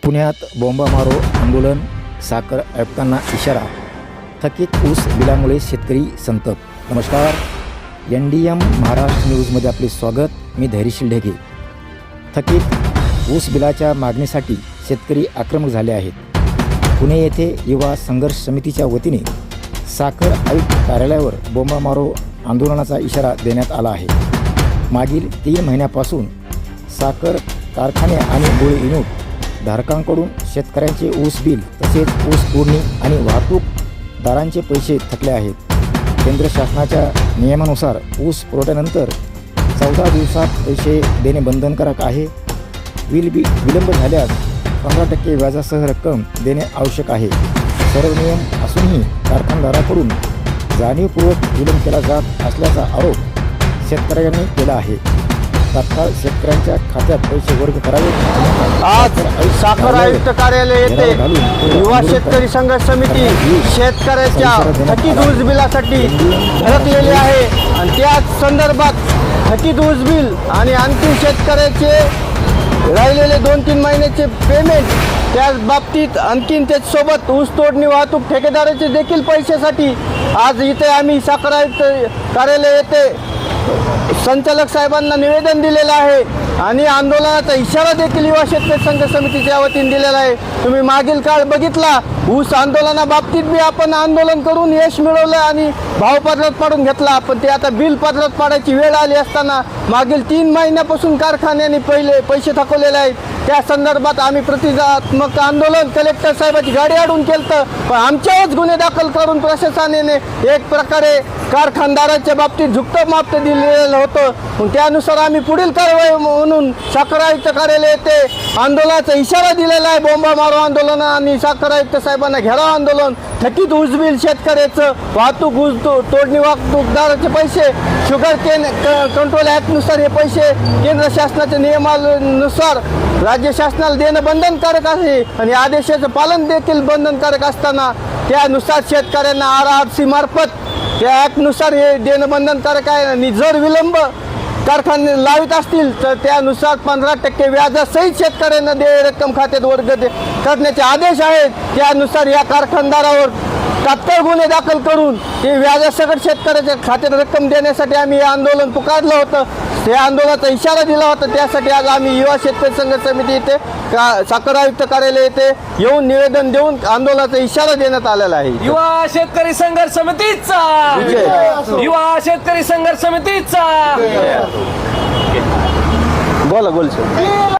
पुण्यात बोंबामारो आंदोलन, साखर आयुक्तांना इशारा, थकीत ऊस बिलामुळे शेतकरी संतप्त. नमस्कार, NDM महाराष्ट्र न्यूजमध्ये आपले स्वागत. मी धैर्यशील ढेगे. थकीत ऊस बिलाच्या मागणीसाठी शेतकरी आक्रमक झाले आहेत. पुणे येथे युवा संघर्ष समितीच्या वतीने साखर आयुक्त कार्यालयावर बोंबामारो आंदोलनाचा इशारा देण्यात आला आहे. मागील 3 महिन्यापासून साखर कारखाने आणि गोळी युनिट धारकांकडून शेतकऱ्यांचे ऊस बिल तसेच ऊस तोडणी आणि वाहतूकदारांचे पैसे थकले आहेत. केंद्र शासनाच्या नियमानुसार ऊस पुरवठ्यानंतर 14 दिवसात पैसे देणे बंधनकारक आहे. विलंब झाल्यास 15% व्याजासह रक्कम देणे आवश्यक आहे. सर्व नियम असूनही कारखानदाराकडून जाणीवपूर्वक विलंब केला जात असल्याचा आरोप शेतकऱ्यांनी केला आहे. तात्काळ शेतकऱ्यांच्या खात्यात पैसे वर्ग करावे. आज साखर आयुक्त कार्यालय येथे युवा शेतकरी संघर्ष समिती शेतकऱ्याच्या थकीत ऊस बिलासाठी धडकलेली आहे आणि त्याच संदर्भात थकीत ऊस बिल आणि आणखी शेतकऱ्याचे राहिलेले 2-3 महिन्याचे पेमेंट, त्याच बाबतीत आणखीन त्याचसोबत ऊस तोडणी वाहतूक ठेकेदाराचे देखील पैशासाठी आज इथे आम्ही साखर आयुक्त कार्यालय येथे संचालक साहेबांना निवेदन दिलेलं आहे आणि आंदोलनाचा इशारा देखील युवा शेतकरी संघर्ष समितीच्या वतीने दिलेला आहे. तुम्ही मागील काळ बघितला, ऊस आंदोलनाबाबतीत बी आपण आंदोलन करून यश मिळवलं आणि भाव पदरात पाडून घेतला. पण ते आता बिल पदरात पाडायची वेळ आली असताना मागील 3 महिन्यापासून कारखान्यांनी पैसे थकवलेले आहेत. त्या संदर्भात आम्ही प्रतिकात्मक आंदोलन कलेक्टर साहेबाची गाडी अडवून केलं, पण आमच्यावरच गुन्हे दाखल करून प्रशासनाने एक प्रकारे कारखानदाराच्या बाबतीत झुकतं माप दिलेलं होतं. त्यानुसार आम्ही पुढील कारवाई म्हणून साखर आयुक्त कार्यालय येथे आंदोलनाचा इशारा दिलेला आहे. बोंबामारो आंदोलन आणि साखर आयुक्त साहेबांना घेराव आंदोलन, थकीत ऊस बिल शेतकऱ्याचं, वाहतूक ऊस तोडणी वाहतूकदाराचे पैसे, शुगर केन कंट्रोल ॲक्टनुसार हे पैसे केंद्र शासनाच्या नियमानुसार राज्य शासनाला देणं बंधनकारक आहे आणि आदेशाचं पालन देखील बंधनकारक असताना त्यानुसार शेतकऱ्यांना RRC मार्फत त्या ॲक्टनुसार हे देणं बंधनकारक आहे आणि जर विलंब कारखाने लावित असतील तर त्यानुसार 15% व्याजासहित शेतकऱ्यांना देय रक्कम खात्यात वर्ग करण्याचे आदेश आहेत. त्यानुसार या कारखानदारावर तात्काळ गुन्हे दाखल करून ते व्याजासकट शेतकऱ्याच्या खात्यात रक्कम देण्यासाठी आम्ही हे आंदोलन पुकारलं होतं. त्या आंदोलनाचा इशारा दिला होता. त्यासाठी आज आम्ही युवा शेतकरी संघर्ष समिती येथे साखर आयुक्त कार्यालय येथे येऊन निवेदन देऊन आंदोलनाचा इशारा देण्यात आलेला आहे. युवा शेतकरी संघर्ष समितीचा, युवा शेतकरी संघर्ष समितीचा. बोला.